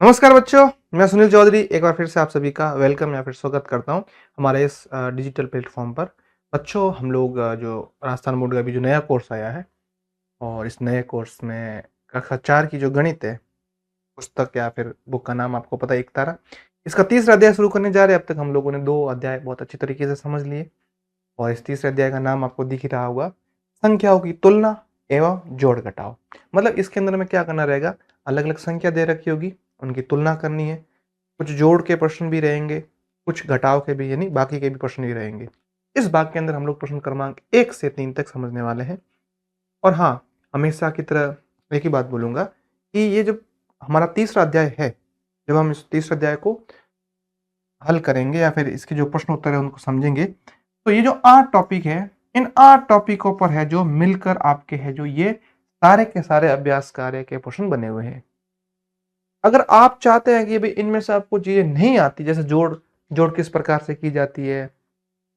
नमस्कार बच्चों, मैं सुनील चौधरी एक बार फिर से आप सभी का वेलकम या फिर स्वागत करता हूं हमारे इस डिजिटल प्लेटफॉर्म पर। बच्चों, हम लोग जो राजस्थान बोर्ड का अभी जो नया कोर्स आया है और इस नए कोर्स में कक्षा 4 की जो गणित है पुस्तक या फिर बुक का नाम आपको पता है, एक तारा। इसका तीसरा अध्याय शुरू करने जा रहे हैं। अब तक हम लोगों ने 2 अध्याय बहुत अच्छी तरीके से समझ लिए और इस तीसरे अध्याय का नाम आपको दिख ही रहा होगा, संख्याओं की तुलना एवं जोड़ घटाव। मतलब इसके अंदर में क्या करना रहेगा, अलग-अलग संख्या दे रखी होगी, उनकी तुलना करनी है। कुछ जोड़ के प्रश्न भी रहेंगे, कुछ घटाव के भी, यानी बाकी के भी प्रश्न भी रहेंगे। इस भाग के अंदर हम लोग प्रश्न क्रमांक 1 से 3 तक समझने वाले हैं। और हाँ, हमेशा की तरह एक ही बात बोलूँगा कि ये जो हमारा तीसरा अध्याय है, जब हम इस तीसरे अध्याय को हल करेंगे या फिर इसके जो प्रश्न उत्तर है उनको समझेंगे, तो ये जो 8 टॉपिक है, इन 8 टॉपिकों पर है जो मिलकर आपके है जो ये सारे के सारे अभ्यास कार्य के प्रश्न बने हुए हैं। अगर आप चाहते हैं कि भई इनमें से आपको चीज़ें नहीं आती, जैसे जोड़ जोड़ किस प्रकार से की जाती है,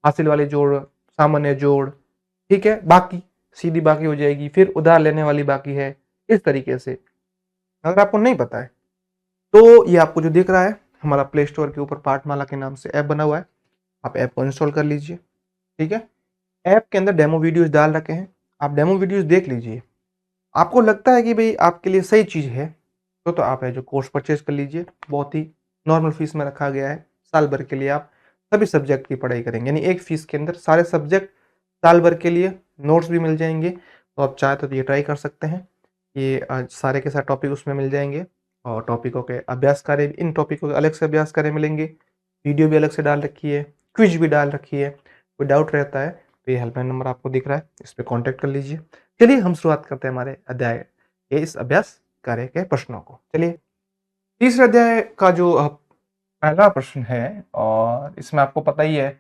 हासिल वाली जोड़, सामान्य जोड़, ठीक है? बाकी, सीधी बाकी हो जाएगी, फिर उधार लेने वाली बाकी है, इस तरीके से। अगर आपको नहीं पता है, तो ये आपको जो दिख रहा है, हमारा प्ले स्टोर के ऊपर पाठमाला के नाम से ऐप बना हुआ है। आप ऐप को इंस्टॉल कर लीजिए, ठीक है? ऐप के अंदर डेमो वीडियोज़ डाल रखे हैं, आप डेमो वीडियोज़ देख लीजिए। आपको लगता है कि भई आपके लिए सही चीज़ है, तो आप है जो कोर्स परचेज़ कर लीजिए। बहुत ही नॉर्मल फ़ीस में रखा गया है। साल भर के लिए आप सभी सब्जेक्ट की पढ़ाई करेंगे, यानी एक फ़ीस के अंदर सारे सब्जेक्ट साल भर के लिए, नोट्स भी मिल जाएँगे। तो आप चाहें तो ये ट्राई कर सकते हैं। ये सारे के सारे टॉपिक उसमें मिल जाएँगे और टॉपिकों के अभ्यास कार्य, इन टॉपिकों के अलग से अभ्यास कार्य मिलेंगे। वीडियो भी अलग से डाल रखी है, क्विज़ भी डाल रखी है। कोई डाउट रहता है तो ये हेल्पलाइन नंबर आपको दिख रहा है, इस पे कॉन्टैक्ट कर लीजिए। चलिए हम शुरुआत करते हैं हमारे अध्याय के इस अभ्यास कार्य के प्रश्नों को। चलिए, तीसरे अध्याय का जो पहला प्रश्न है और इसमें आपको पता ही है,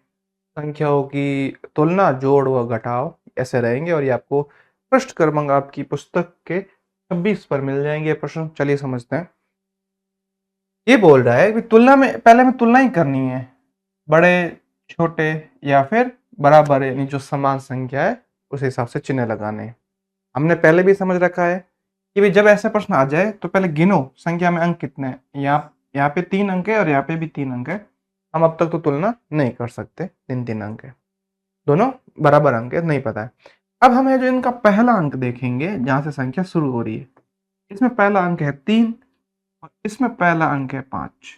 संख्याओं की तुलना, जोड़ व घटाव ऐसे रहेंगे और ये आपको पृष्ठ क्रमांक आपकी पुस्तक के 26 पर मिल जाएंगे प्रश्न। चलिए समझते हैं। ये बोल रहा है कि तुलना में पहले हमें तुलना ही करनी है, बड़े, छोटे या फिर बराबर, यानी जो समान संख्या है उस हिसाब से चिन्ह लगाने हैं। हमने पहले भी समझ रखा है कि भाई जब ऐसा प्रश्न आ जाए तो पहले गिनो संख्या में अंक कितने हैं। यहाँ पे 3 अंक है और यहाँ पे भी 3 अंक है। हम अब तक तो तुलना नहीं कर सकते, 3-3 अंक है, दोनों बराबर अंक है, नहीं पता है। अब हम है जो इनका पहला अंक देखेंगे, जहाँ से संख्या शुरू हो रही है। इसमें पहला अंक है 3 और इसमें पहला अंक है 5।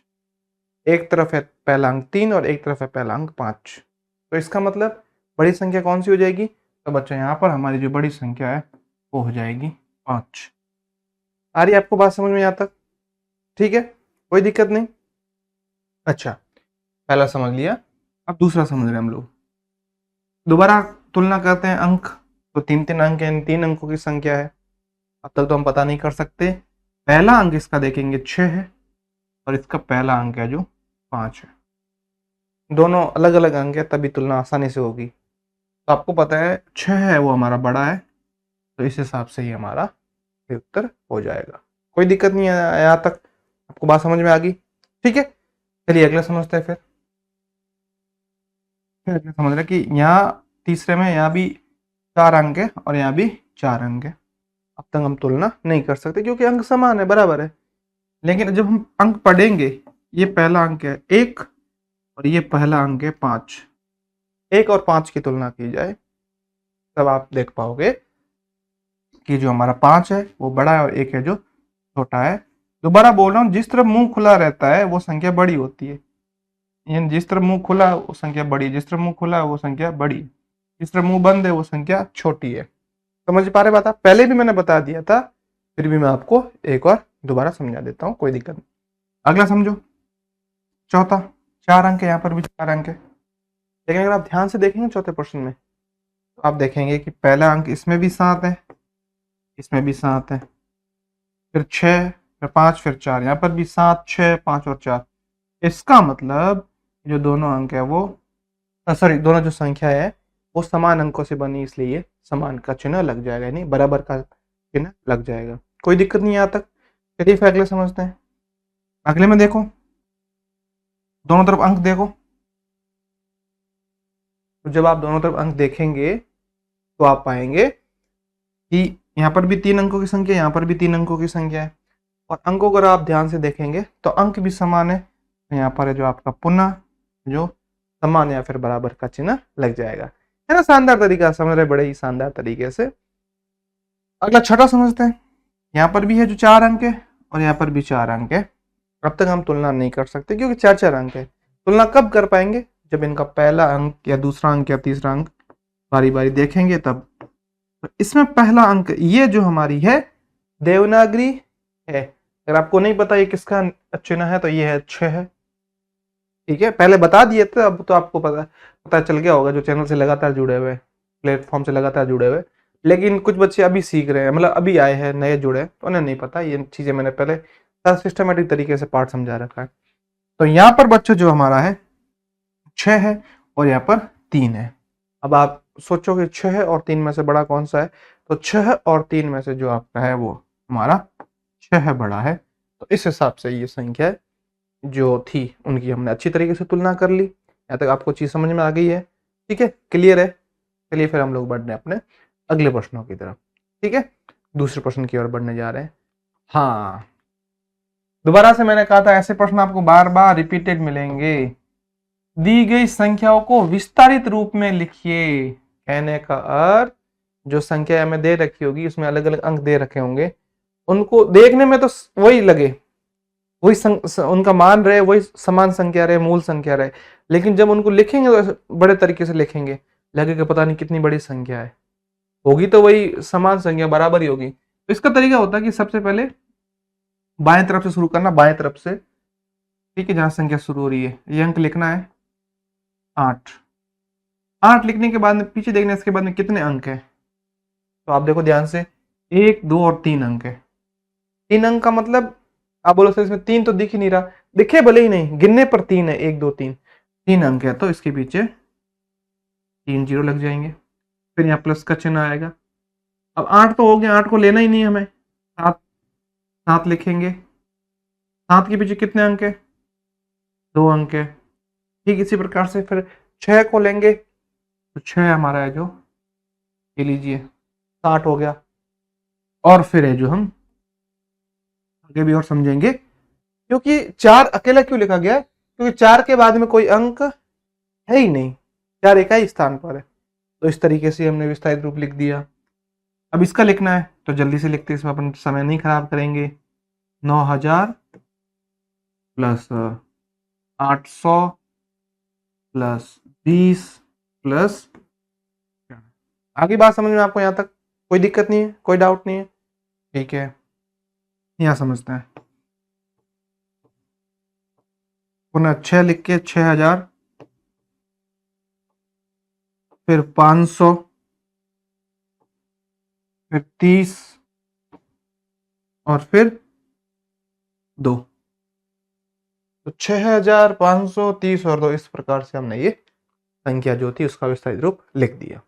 एक तरफ है पहला अंक 3 और एक तरफ है पहला अंक 5। तो इसका मतलब बड़ी संख्या कौन सी हो जाएगी? तो बच्चों यहाँ पर हमारी जो बड़ी संख्या है वो हो जाएगी 5। आ रही है आपको बात समझ में यहाँ तक? ठीक है, कोई दिक्कत नहीं। अच्छा, पहला समझ लिया, अब दूसरा समझ रहे हैं हम लोग। दोबारा तुलना करते हैं अंक, तो 3-3 अंक है, इन 3 अंकों की संख्या है। अब तक तो हम पता नहीं कर सकते। पहला अंक इसका देखेंगे 6 है और इसका पहला अंक है जो 5 है। दोनों अलग अलग अंक है, तभी तुलना आसानी से होगी। तो आपको पता है 6 है वो हमारा बड़ा है, तो इस हिसाब से ही हमारा उत्तर हो जाएगा। कोई दिक्कत नहीं है यहाँ तक? आपको बात समझ में आ गई? ठीक है, चलिए अगला समझते हैं। फिर अगला समझ रहे हैं कि यहाँ तीसरे में यहाँ भी 4 अंक है और यहाँ भी 4 अंक है। अब तक हम तुलना नहीं कर सकते क्योंकि अंक समान है, बराबर है। लेकिन जब हम अंक पढ़ेंगे, ये पहला अंक है 1 और ये पहला अंक है 5। 1 और 5 की तुलना की जाए तब आप देख पाओगे कि जो हमारा 5 है वो बड़ा है और 1 है जो छोटा है। दोबारा बोल रहा हूँ, जिस तरफ मुंह खुला रहता है वो संख्या बड़ी होती है। यानी जिस तरफ मुंह खुला है वो संख्या बड़ी है, जिस तरफ मुंह खुला है वो संख्या बड़ी है, जिस तरफ मुंह बंद है वो संख्या छोटी है। समझ पा रहे बात? आप पहले भी मैंने बता दिया था, फिर भी मैं आपको एक और दोबारा समझा देता हूँ, कोई दिक्कत नहीं। अगला समझो, चौथा। 4 अंक है, यहाँ पर भी 4 अंक है। लेकिन अगर आप ध्यान से देखेंगे चौथे प्रश्न में, तो आप देखेंगे कि पहला अंक इसमें भी 7 है, इसमें भी 7 है, फिर 6, फिर 5, फिर 4। यहाँ पर भी 7, 6, 5 और 4। इसका मतलब जो दोनों अंक है वो सॉरी, दोनों जो संख्या है वो समान अंकों से बनी, इसलिए समान का चिन्ह लग जाएगा, यानी बराबर का चिन्ह लग जाएगा। कोई दिक्कत नहीं यहाँ तक? चलिए फिर अगले समझते हैं। अगले में देखो, दोनों तरफ अंक देखो। तो जब आप दोनों तरफ अंक देखेंगे तो आप पाएंगे कि यहाँ पर भी 3 अंकों की संख्या, यहाँ पर भी 3 अंकों की संख्या है और अंकों को अगर आप ध्यान से देखेंगे तो अंक भी समान है। यहाँ पर है जो आपका पुनः जो समान या फिर बराबर का चिन्ह लग जाएगा, है ना। शानदार तरीका समझ रहे, बड़े ही शानदार तरीके से। अगला छठा समझते हैं। यहाँ पर भी है जो 4 अंक है और यहाँ पर भी 4 अंक है। अब तक हम तुलना नहीं कर सकते क्योंकि 4-4 अंक है। तुलना कब कर पाएंगे? जब इनका पहला अंक या दूसरा अंक या तीसरा अंक बारी बारी देखेंगे तब। तो इसमें पहला अंक ये जो हमारी है देवनागरी है। अगर आपको नहीं पता ये किसका चिन्ह है तो ये है 6 है। ठीक है, पहले बता दिए थे, अब तो आपको पता चल गया होगा जो चैनल से लगातार जुड़े हुए, प्लेटफॉर्म से लगातार जुड़े हुए। लेकिन कुछ बच्चे अभी सीख रहे हैं, मतलब अभी आए हैं, नए जुड़े, तो उन्हें नहीं पता ये चीजें। मैंने पहले सिस्टमेटिक तरीके से पार्ट समझा रखा है। तो यहाँ पर बच्चों जो हमारा है 6 है और यहाँ पर 3 है। अब आप सोचोगे 6 है और 3 में से बड़ा कौन सा है? तो 6 और 3 में से जो आपका है वो हमारा 6 बड़ा है। तो इस हिसाब से ये संख्या जो थी उनकी हमने अच्छी तरीके से तुलना कर ली। यहाँ तक आपको चीज समझ में आ गई है? ठीक है, क्लियर है। चलिए फिर हम लोग बढ़ रहे हैं अपने अगले प्रश्नों की तरफ। ठीक है, दूसरे प्रश्न की ओर बढ़ने जा रहे हैं। हाँ, दोबारा से मैंने कहा था ऐसे प्रश्न आपको बार बार रिपीटेड मिलेंगे। दी गई संख्याओं को विस्तारित रूप में लिखिए। कहने का अर्थ, जो संख्या हमें दे रखी होगी उसमें अलग अलग अंक दे रखे होंगे, उनको देखने में तो वही लगे, वही उनका मान रहे, वही समान संख्या रहे, मूल संख्या रहे, लेकिन जब उनको लिखेंगे तो बड़े तरीके से लिखेंगे, लगेगा पता नहीं कितनी बड़ी संख्या है। होगी तो वही समान संख्या, बराबर ही होगी। तो इसका तरीका होता है कि सबसे पहले बाएं तरफ से शुरू करना, बाएं तरफ से, ठीक है, जहां संख्या शुरू हो रही है ये अंक लिखना है 8। 8 लिखने के बाद में पीछे देखना इसके बाद में कितने अंक है। तो आप देखो ध्यान से, 1, 2 और 3 अंक है। 3 अंक का मतलब आप बोलो सर इसमें 3 तो दिख ही नहीं रहा, दिखे भले ही नहीं, गिनने पर 3 है, 1, 2, 3, 3 अंक है, तो इसके पीछे 3 जीरो लग जाएंगे, फिर यहाँ प्लस का चिन्ह आएगा। अब 8 तो हो गया, 8 को लेना ही नहीं हमें, 7 लिखेंगे। 7 के पीछे कितने अंक है? 2 अंक है। ठीक इसी प्रकार से फिर 6 को लेंगे, तो 6 हमारा है जो, ये लीजिए 60 हो गया। और फिर है जो हम आगे भी और समझेंगे, क्योंकि 4 अकेला क्यों लिखा गया है? क्योंकि 4 के बाद में कोई अंक है ही नहीं, 4 एक ही स्थान पर है। तो इस तरीके से हमने विस्तारित रूप लिख दिया। अब इसका लिखना है तो जल्दी से लिखते हैं, इसमें अपन समय नहीं खराब करेंगे। 9000 प्लस 800 प्लस 20 प्लस, आगे बात समझ में आपको? यहाँ तक कोई दिक्कत नहीं है, कोई डाउट नहीं है? ठीक है, यहाँ समझते हैं। पुनः 6 लिख के 6000, फिर 500, फिर 30 और फिर 2। तो 6530 और 2, इस प्रकार से हमने ये संख्या जो थी उसका विस्तारित रूप लिख दिया।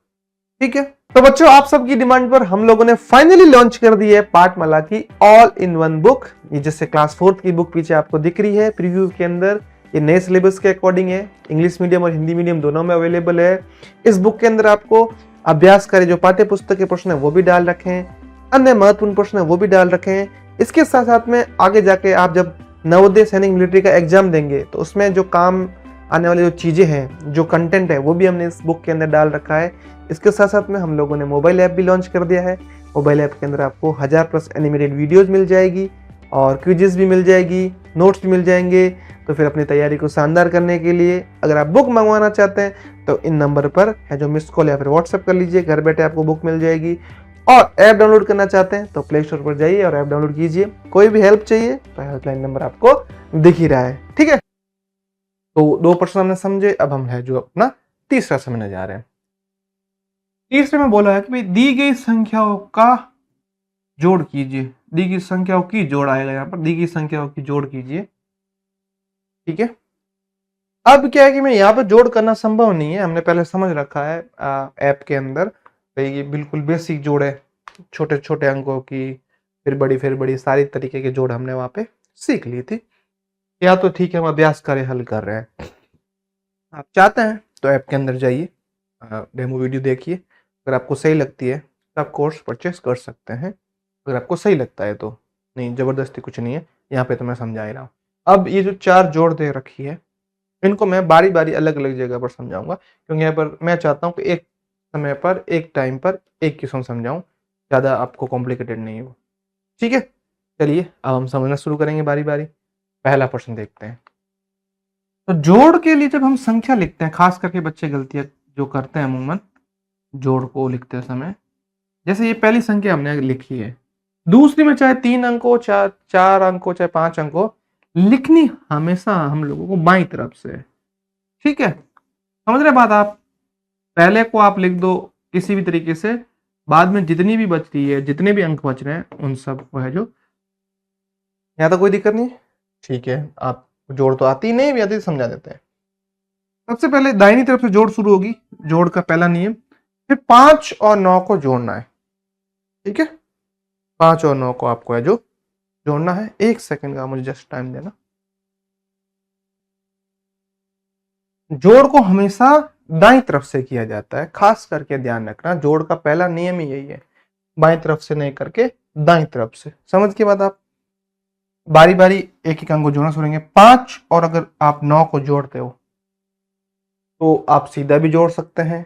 ठीक है, तो बच्चों आप सबकी डिमांड पर हम लोगों ने फाइनली लॉन्च कर दी है पाठमाला की ऑल इन वन बुक। ये जैसे क्लास 4 की बुक पीछे आपको दिख रही है प्रीव्यू के अंदर, ये नए सिलेबस के अकॉर्डिंग है, इंग्लिश मीडियम और हिंदी मीडियम दोनों में अवेलेबल है। इस बुक के अंदर आपको अभ्यास करे जो पाठ्य पुस्तक के प्रश्न है वो भी डाल रखे हैं, अन्य महत्वपूर्ण प्रश्न है वो भी डाल रखे हैं। इसके साथ साथ में आगे जाके आप जब नवोदय सैनिक मिलिट्री का एग्जाम देंगे तो उसमें जो काम आने वाली जो चीजें हैं, जो कंटेंट है, वो भी हमने इस बुक के अंदर डाल रखा है। इसके साथ साथ में हम लोगों ने मोबाइल ऐप भी लॉन्च कर दिया है। मोबाइल ऐप के अंदर आपको 1000+ एनिमेटेड वीडियोज मिल जाएगी और क्विजेस भी मिल जाएगी, नोट्स भी मिल जाएंगे। तो फिर अपनी तैयारी को शानदार करने के लिए अगर आप बुक मंगवाना चाहते हैं तो इन नंबर पर है जो मिस कॉल या फिर व्हाट्सएप कर लीजिए, घर बैठे आपको बुक मिल जाएगी। और ऐप डाउनलोड करना चाहते हैं तो प्ले स्टोर पर जाइए और ऐप डाउनलोड कीजिए। कोई भी हेल्प चाहिए तो हेल्पलाइन नंबर आपको दिख ही रहा है। ठीक है, तो 2 प्रश्न हमने समझे, अब हम है जो अपना तीसरा समझने जा रहे हैं। तीसरे में बोला है कि भाई दी गई संख्याओं का जोड़ कीजिए। दी गई संख्याओं की जोड़ आएगा, यहाँ पर दी गई संख्याओं की जोड़ कीजिए। ठीक है, अब क्या है कि मैं यहाँ पर जोड़ करना संभव नहीं है, हमने पहले समझ रखा है ऐप के अंदर। तो ये बिल्कुल बेसिक जोड़ है, छोटे छोटे अंकों की फिर बड़ी सारी तरीके के जोड़ हमने वहां पे सीख ली थी। या तो ठीक है हम अभ्यास करें, हल कर रहे हैं। आप चाहते हैं तो ऐप के अंदर जाइए, डेमो वीडियो देखिए, अगर आपको सही लगती है तो आप कोर्स परचेस कर सकते हैं, अगर आपको सही लगता है तो। नहीं, जबरदस्ती कुछ नहीं है, यहाँ पे तो मैं समझा ही रहा हूँ। अब ये जो 4 जोड़ दे रखी है, इनको मैं बारी-बारी अलग-अलग जगह पर समझाऊँगा, क्योंकि यहाँ पर मैं चाहता हूँ कि एक समय पर, एक टाइम पर एक क्वेश्चन समझाऊँ, ज़्यादा आपको कॉम्प्लिकेटेड नहीं हो। ठीक है? चलिए अब हम समझना शुरू करेंगे बारी-बारी। पहला प्रश्न देखते हैं। तो जोड़ के लिए जब हम संख्या लिखते हैं, खास करके बच्चे गलतियाँ जो करते हैं अमूमन जोड़ को लिखते समय, जैसे ये पहली संख्या हमने लिखी है, दूसरी में चाहे 3 अंक हो, 4 अंक हो, चाहे 5 अंक हो, लिखनी हमेशा हम लोगों को बाईं तरफ से है। ठीक है? समझ रहे बात आप? पहले को आप लिख दो किसी भी तरीके से, बाद में जितनी भी बच रही है, जितने भी अंक बच रहे हैं, उन सब को है जो, यहाँ तो कोई दिक्कत नहीं है? ठीक है, आप जोड़ तो आती ही नहीं, भी आती तो समझा देते हैं। सबसे पहले दाहिनी तरफ से जोड़ शुरू होगी, जोड़ का पहला नियम, फिर 5 और 9 को जोड़ना है। ठीक है? 5 और 9 को आपको है जो जोड़ना है। 1 सेकंड का मुझे जस्ट टाइम देना। जोड़ को हमेशा दाईं तरफ से किया जाता है, खास करके ध्यान रखना, जोड़ का पहला नियम ही यही है, बाईं तरफ से नहीं करके दाईं तरफ से। समझ के बाद आप बारी बारी एक एक अंक को जोड़ना शुरू 5 और अगर आप 9 को जोड़ते हो तो आप सीधा भी जोड़ सकते हैं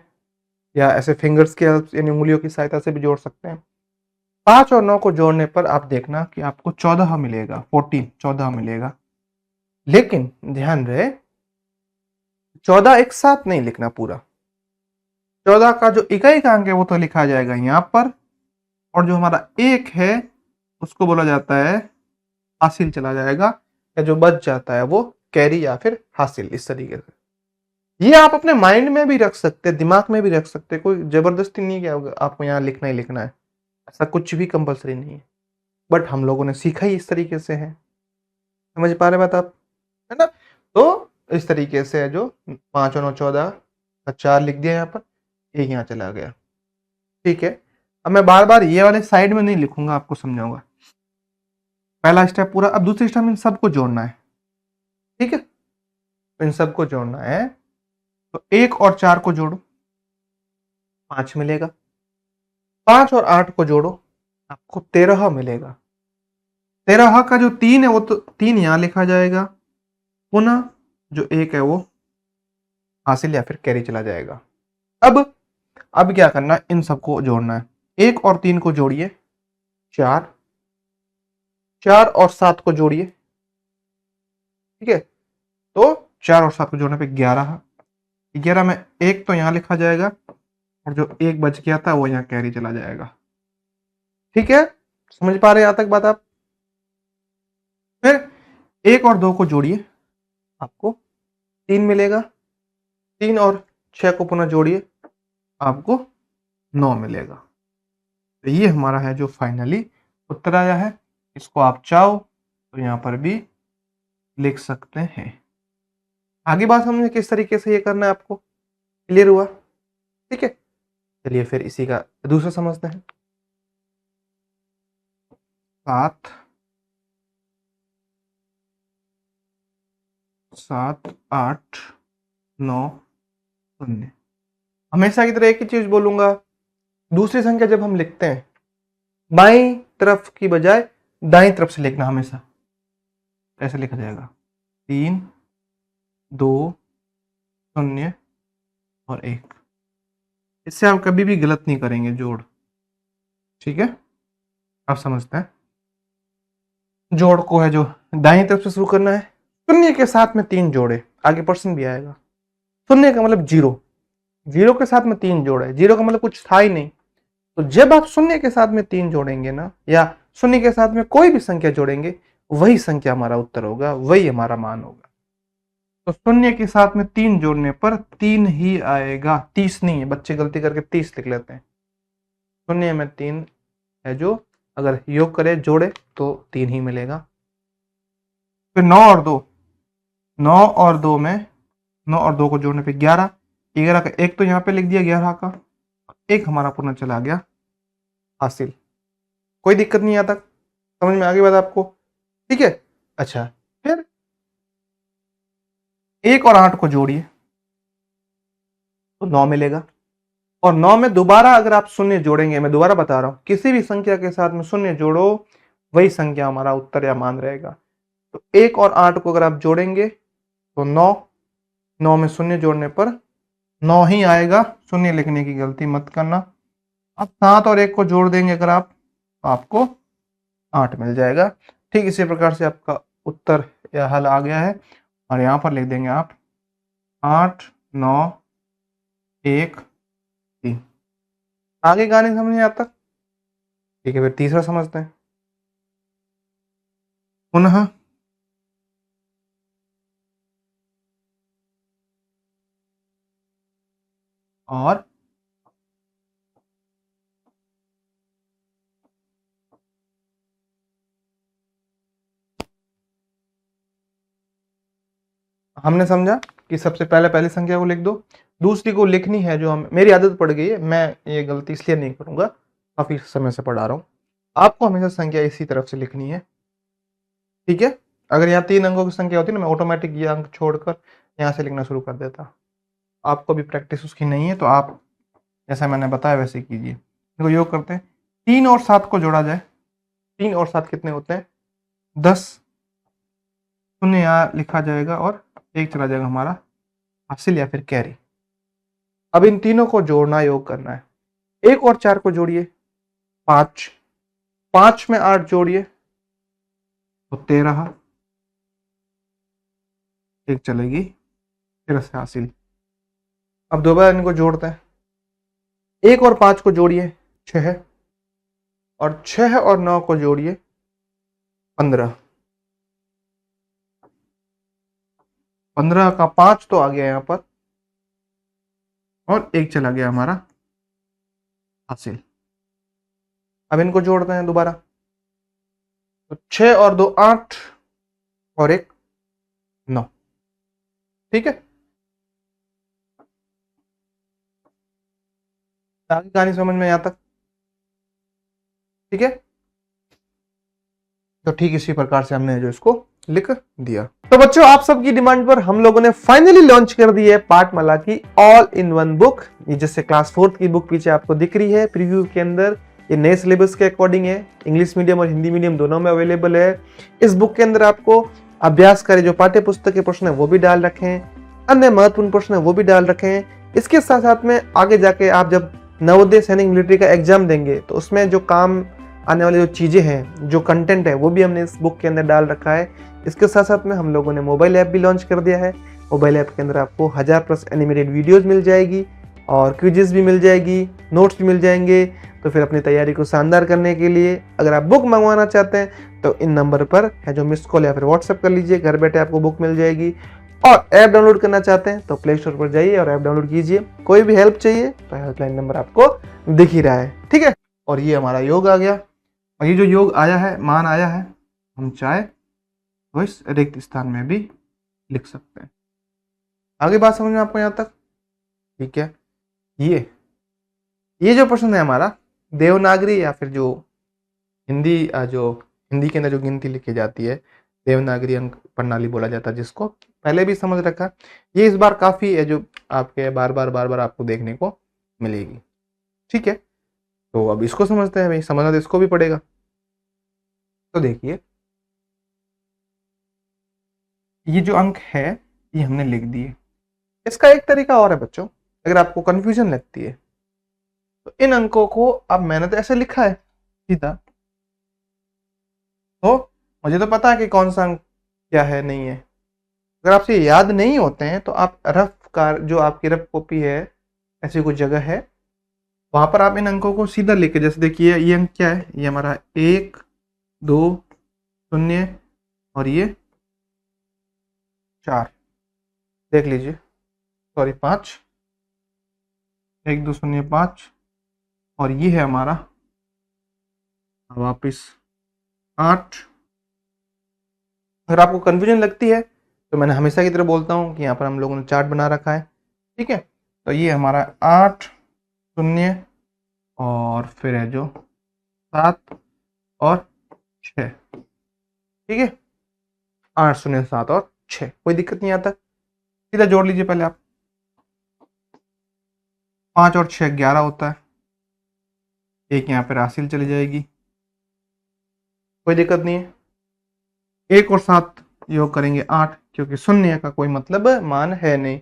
या ऐसे फिंगर्स के यानी उंगलियों की सहायता से भी जोड़ सकते हैं। 5 और 9 को जोड़ने पर आप देखना कि आपको 14 मिलेगा, 14 मिलेगा। लेकिन ध्यान रहे 14 एक साथ नहीं लिखना पूरा। 14 का जो इकाई का अंक है वो तो लिखा जाएगा यहाँ पर, और जो हमारा 1 है उसको बोला जाता है हासिल चला जाएगा, या जो बच जाता है वो कैरी या फिर हासिल। इस तरीके से ये आप अपने माइंड में भी रख सकते हैं, दिमाग में भी रख सकते हैं, कोई जबरदस्ती नहीं है आपको यहाँ लिखना ही लिखना है, ऐसा कुछ भी कंपलसरी नहीं है। बट हम लोगों ने सीखा ही इस तरीके से है। समझ पा रहे बात आप, है ना? तो इस तरीके से है जो 5 और 9 14 का 4 लिख दिया यहाँ पर, एक यहाँ चला गया। ठीक है, अब मैं बार बार ये वाले साइड में नहीं लिखूंगा, आपको समझाऊंगा। पहला स्टेप पूरा, अब दूसरे स्टेप में इन सबको जोड़ना है। ठीक है, तो इन सबको जोड़ना है, तो 1 और 4 को जोड़ो, 5 मिलेगा। 5 और 8 को जोड़ो, आपको 13 मिलेगा। 13 का जो 3 है वो तो 3 यहां लिखा जाएगा, पुनः जो 1 है वो हासिल या फिर कैरी चला जाएगा। अब क्या करना है, इन सबको जोड़ना है। 1 और 3 को जोड़िए, 4। 4 और 7 को जोड़िए। ठीक है, तो 4 और 7 को जोड़ने पे 11। 11 में 1 तो यहां लिखा जाएगा, और जो 1 बच गया था वो यहाँ कैरी चला जाएगा। ठीक है, समझ पा रहे हैं यहां तक बात आप? फिर 1 और 2 को जोड़िए, आपको 3 मिलेगा। 3 और 6 को पुनः जोड़िए, आपको 9 मिलेगा। तो ये हमारा है जो फाइनली उत्तर आया है। इसको आप चाहो तो यहाँ पर भी लिख सकते हैं। आगे बात समझे किस तरीके से ये करना है, आपको क्लियर हुआ? ठीक है, चलिए फिर इसी का दूसरा समझते हैं। 7 7 8 9 0। हमेशा की तरह एक ही चीज बोलूंगा, दूसरी संख्या जब हम लिखते हैं बाईं तरफ की बजाय दाईं तरफ से लिखना हमेशा। ऐसे लिखा जाएगा 3 2 0 और 1। इससे आप कभी भी गलत नहीं करेंगे जोड़। ठीक है, आप समझते हैं? जोड़ को है जो दाईं तरफ से शुरू करना है, शून्य के साथ में 3 जोड़े, आगे पर्सन भी आएगा। शून्य का मतलब 0, 0 के साथ में 3 जोड़े, 0 का मतलब कुछ था ही नहीं। तो जब आप शून्य के साथ में 3 जोड़ेंगे ना, या शून्य के साथ में कोई भी संख्या जोड़ेंगे, वही संख्या हमारा उत्तर होगा, वही हमारा मान होगा। तो शून्य के साथ में 3 जोड़ने पर 3 ही आएगा, 30 नहीं है। बच्चे गलती करके 30 लिख लेते हैं। शून्य में 3 है जो अगर योग करे जोड़े तो 3 ही मिलेगा। फिर 9 और 2, 9 और 2 में 9 और 2 को जोड़ने पे 11। 11 का 1 तो यहाँ पे लिख दिया, 11 का 1 हमारा पूर्ण चला गया हासिल। कोई दिक्कत नहीं आता, समझ में आ गई बात आपको? ठीक है, अच्छा फिर 1 और 8 को जोड़िए तो 9 मिलेगा। और 9 में दोबारा अगर आप शून्य जोड़ेंगे, मैं दोबारा बता रहा हूं, किसी भी संख्या के साथ में शून्य जोड़ो, वही संख्या हमारा उत्तर या मान रहेगा। तो 1 और 8 को अगर आप जोड़ेंगे तो 9, 9 में शून्य जोड़ने पर 9 ही आएगा, शून्य लिखने की गलती मत करना। अब 7 और 1 को जोड़ देंगे अगर आप, तो आपको 8 मिल जाएगा। ठीक इसी प्रकार से आपका उत्तर या हल आ गया है और यहाँ पर लिख देंगे आप 8 9 1 3। आगे गाने समझ में आता? ठीक है, फिर तीसरा समझते हैं। पुनः और हमने समझा कि सबसे पहले पहली संख्या को लिख दो, दूसरी को लिखनी है जो हम, मेरी आदत पड़ गई है, मैं ये गलती इसलिए नहीं करूंगा, काफी समय से पढ़ा रहा हूँ। आपको हमेशा संख्या इसी तरफ से लिखनी है, ठीक है। अगर यहाँ 3 अंकों की संख्या होती ना, मैं ऑटोमेटिक ये अंक छोड़कर यहाँ से लिखना शुरू कर देता। आपको भी प्रैक्टिस उसकी नहीं है, तो आप जैसा मैंने बताया वैसे कीजिए। इनको योग करते हैं, 3 और 7 को जोड़ा जाए, 3 और 7 कितने होते हैं? 10। शून्य यहाँ लिखा जाएगा और 1 चला जाएगा हमारा हासिल या फिर कैरी। अब इन तीनों को जोड़ना, योग करना है। 1 और 4 को जोड़िए, 5, 5 में 8 जोड़िए तो 13, 1 चलेगी 13 से हासिल। अब दोबारा इनको जोड़ते हैं, 1 और 5 को जोड़िए 6, और 6 और 9 को जोड़िए 15। 15 का 5 तो आ गया यहाँ पर और 1 चला गया हमारा हासिल। अब इनको जोड़ते हैं दोबारा, तो 6 और 2 8 और 1 9, ठीक है। आगे कहानी समझ में यहाँ तक, ठीक है। तो ठीक इसी प्रकार से हमने जो इसको लिख दिया। तो बच्चों, आप सबकी डिमांड पर हम लोगों ने फाइनली लॉन्च कर दी है पाठमाला की ऑल इन वन बुक। ये जैसे क्लास 4th की बुक पीछे आपको दिख रही है प्रीव्यू के अंदर, ये नए सिलेबस के अकॉर्डिंग है, इंग्लिश मीडियम और हिंदी मीडियम दोनों में अवेलेबल है। इस बुक के अंदर आपको अभ्यास करे जो पाठ्य पुस्तक के प्रश्न है वो भी डाल रखे हैं, अन्य महत्वपूर्ण प्रश्न है वो भी डाल रखे हैं। इसके साथ साथ में आगे जाके आप जब नवोदय सैनिक मिलिट्री का एग्जाम देंगे तो उसमें जो काम आने वाली जो चीजें हैं, जो कंटेंट है, वो भी हमने इस बुक के अंदर डाल रखा है। इसके साथ साथ में हम लोगों ने मोबाइल ऐप भी लॉन्च कर दिया है। मोबाइल ऐप के अंदर आपको 1000+ एनिमेटेड वीडियोस मिल जाएगी और क्विजेस भी मिल जाएगी, नोट्स भी मिल जाएंगे। तो फिर अपनी तैयारी को शानदार करने के लिए अगर आप बुक मंगवाना चाहते हैं तो इन नंबर पर है जो मिस कॉल या फिर व्हाट्सएप कर लीजिए, घर बैठे आपको बुक मिल जाएगी। और ऐप डाउनलोड करना चाहते हैं तो प्ले स्टोर पर जाइए और ऐप डाउनलोड कीजिए। कोई भी हेल्प चाहिए तो हेल्पलाइन नंबर आपको दिख ही रहा है, ठीक है। और ये हमारा योग आ गया, और ये जो योग आया है, मान आया है, हम चाहे तो इस रिक्त स्थान में भी लिख सकते हैं। आगे बात समझ में आपको यहाँ तक, ठीक है। ये जो प्रश्न है हमारा देवनागरी या फिर जो हिंदी हिंदी के अंदर जो गिनती लिखी जाती है, देवनागरी अंक प्रणाली बोला जाता है, जिसको पहले भी समझ रखा। ये इस बार काफी है जो आपके बार बार आपको देखने को मिलेगी, ठीक है। तो अब इसको समझते हैं भाई, समझना तो इसको भी पड़ेगा। तो देखिए, ये जो अंक है ये हमने लिख दिए। इसका एक तरीका और है बच्चों, अगर आपको कंफ्यूजन लगती है तो इन अंकों को, अब मैंने तो ऐसे लिखा है सीधा, तो मुझे तो पता है कि कौन सा अंक क्या है नहीं है। अगर आपसे याद नहीं होते हैं तो आप रफ कार, जो आपकी रफ कॉपी है, ऐसी कोई जगह है, वहां पर आप इन अंकों को सीधा लिखे। जैसे देखिए, ये अंक क्या है, ये हमारा 1 2 0 और ये 4, देख लीजिए, सॉरी 5, 1 2 0 5, और ये है हमारा वापिस 8। अगर आपको कंफ्यूजन लगती है तो मैंने हमेशा की तरह बोलता हूँ कि यहाँ पर हम लोगों ने चार्ट बना रखा है, ठीक है। तो ये हमारा 8 0 और फिर है जो 7 और 6, ठीक है। 8 0 7 और 6, कोई दिक्कत नहीं आता, सीधा जोड़ लीजिए पहले आप। 5 और 6 11 होता है, एक यहाँ पर हासिल चली जाएगी, कोई दिक्कत नहीं है। 1 और 7 योग करेंगे 8, क्योंकि शून्य का कोई मतलब मान है नहीं।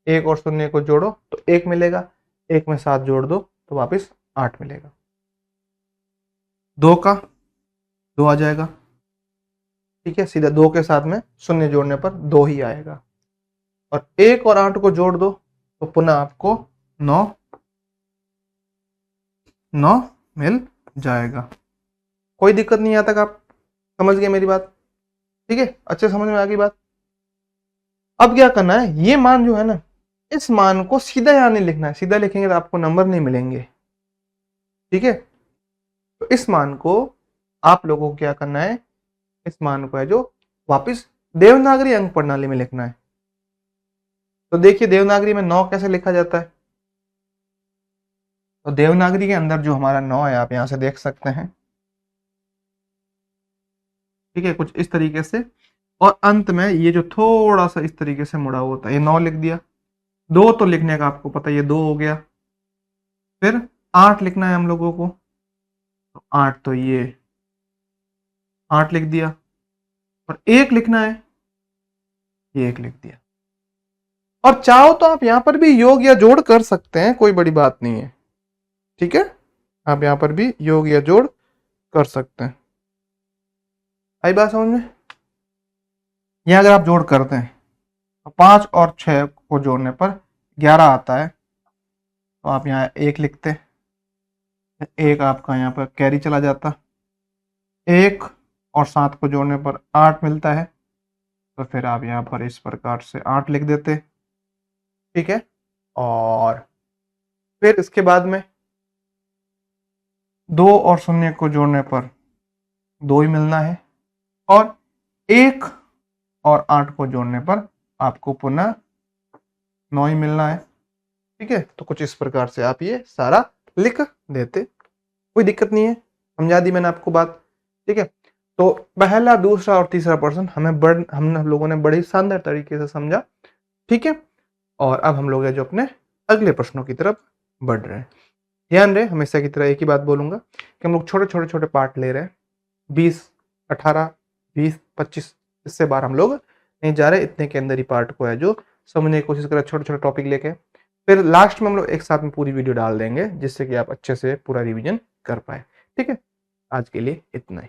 1 और शून्य को जोड़ो तो 1 मिलेगा, 1 में 7 जोड़ दो तो वापस 8 मिलेगा। 2 का 2 आ जाएगा, ठीक है, सीधा 2 के साथ में शून्य जोड़ने पर 2 ही आएगा। और 1 और 8 को जोड़ दो तो पुनः आपको 9 मिल जाएगा। कोई दिक्कत नहीं, यहाँ तक आप समझ गए मेरी बात? ठीक है, अच्छे समझ में आ गई बात। अब क्या करना है, ये मान जो है ना, इस मान को सीधा यहाँ नहीं लिखना है, सीधा लिखेंगे तो आपको नंबर नहीं मिलेंगे। ठीक है, तो इस मान को आप लोगों को क्या करना है, इस मान को है जो वापस देवनागरी अंक प्रणाली में लिखना है। तो देखिए देवनागरी में 9 कैसे लिखा जाता है। तो देवनागरी के अंदर जो हमारा 9 है आप यहां से देख सकते हैं, ठीक है, कुछ इस तरीके से। और अंत में ये जो थोड़ा सा इस तरीके से मुड़ा होता है, ये 9 लिख दिया। 2 तो लिखने का आपको पता है, ये 2 हो गया। फिर 8 लिखना है हम लोगों को, तो 8 तो ये 8 लिख दिया। और 1 लिखना है, ये 1 लिख दिया। और चाहो तो आप यहां पर भी योग या जोड़ कर सकते हैं, कोई बड़ी बात नहीं है। ठीक है, आप यहां पर भी योग या जोड़ कर सकते हैं। आई बात समझ में? यहां अगर आप जोड़ करते हैं तो 5 और 6 को जोड़ने पर 11 आता है, तो आप यहाँ 1 लिखते हैं। 1 आपका यहाँ पर कैरी चला जाता। 1 और 7 को जोड़ने पर 8 मिलता है, तो फिर आप यहाँ पर इस प्रकार से 8 लिख देते। ठीक है, और फिर इसके बाद में 2 और 0 को जोड़ने पर 2 ही मिलना है, और 1 और 8 को जोड़ने पर आपको पुनः 9 ही मिलना है। ठीक है, तो कुछ इस प्रकार से आप ये सारा लिख देते, कोई दिक्कत नहीं है, समझा दी मैंने आपको बात। ठीक है, तो पहला, दूसरा और तीसरा प्रश्न हम लोगों ने बड़े शानदार तरीके से समझा। ठीक है, और अब हम लोग जो अपने अगले प्रश्नों की तरफ बढ़ रहे हैं। ध्यान रहे, हमेशा की तरह एक ही बात बोलूंगा कि हम लोग छोटे पार्ट ले रहे हैं। 20, 18, 20, 25 इससे बार हम लोग नहीं जा रहे। इतने के अंदर ही पार्ट को है जो समझने की कोशिश करें, छोटे टॉपिक लेके। फिर लास्ट में हम लोग एक साथ में पूरी वीडियो डाल देंगे, जिससे कि आप अच्छे से पूरा रिवीजन कर पाए। ठीक है, आज के लिए इतना ही।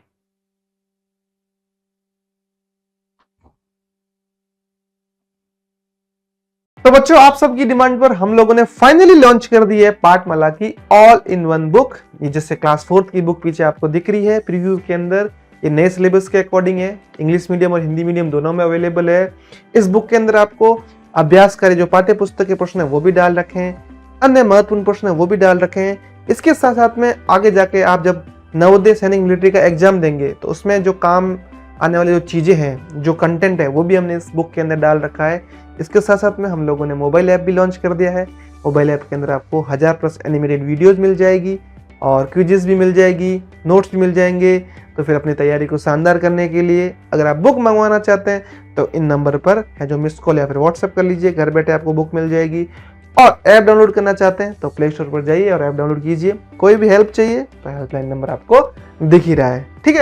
तो बच्चों, आप सबकी डिमांड पर हम लोगों ने फाइनली लॉन्च कर दी है पाठमाला की ऑल इन वन बुक। ये जैसे क्लास 4th की बुक पीछे आपको दिख रही है प्रीव्यू के अंदर, ये नए सिलेबस के अकॉर्डिंग है, इंग्लिश मीडियम और हिंदी मीडियम दोनों में अवेलेबल है। इस बुक के अंदर आपको अभ्यास कार्य जो पाठ्य पुस्तक के प्रश्न है वो भी डाल रखे हैं, अन्य महत्वपूर्ण प्रश्न है वो भी डाल रखे हैं। इसके साथ साथ में आगे जाके आप जब नवोदय सैनिक मिलिट्री का एग्जाम देंगे तो उसमें जो काम आने वाली जो चीजें हैं, जो कंटेंट है, वो भी हमने इस बुक के अंदर डाल रखा है। इसके साथ साथ में हम लोगों ने मोबाइल ऐप भी लॉन्च कर दिया है। मोबाइल ऐप के अंदर आपको 1000+ एनिमेटेड वीडियोज मिल जाएगी, और क्विजेस भी मिल जाएगी, नोट्स भी मिल जाएंगे। तो फिर अपनी तैयारी को शानदार करने के लिए अगर आप बुक मंगवाना चाहते हैं तो इन नंबर पर है जो मिस कॉल या फिर व्हाट्सएप कर लीजिए, घर बैठे आपको बुक मिल जाएगी। और ऐप डाउनलोड करना चाहते हैं तो प्ले स्टोर पर जाइए और ऐप डाउनलोड कीजिए। कोई भी हेल्प चाहिए तो हेल्पलाइन नंबर आपको दिख ही रहा है। ठीक है।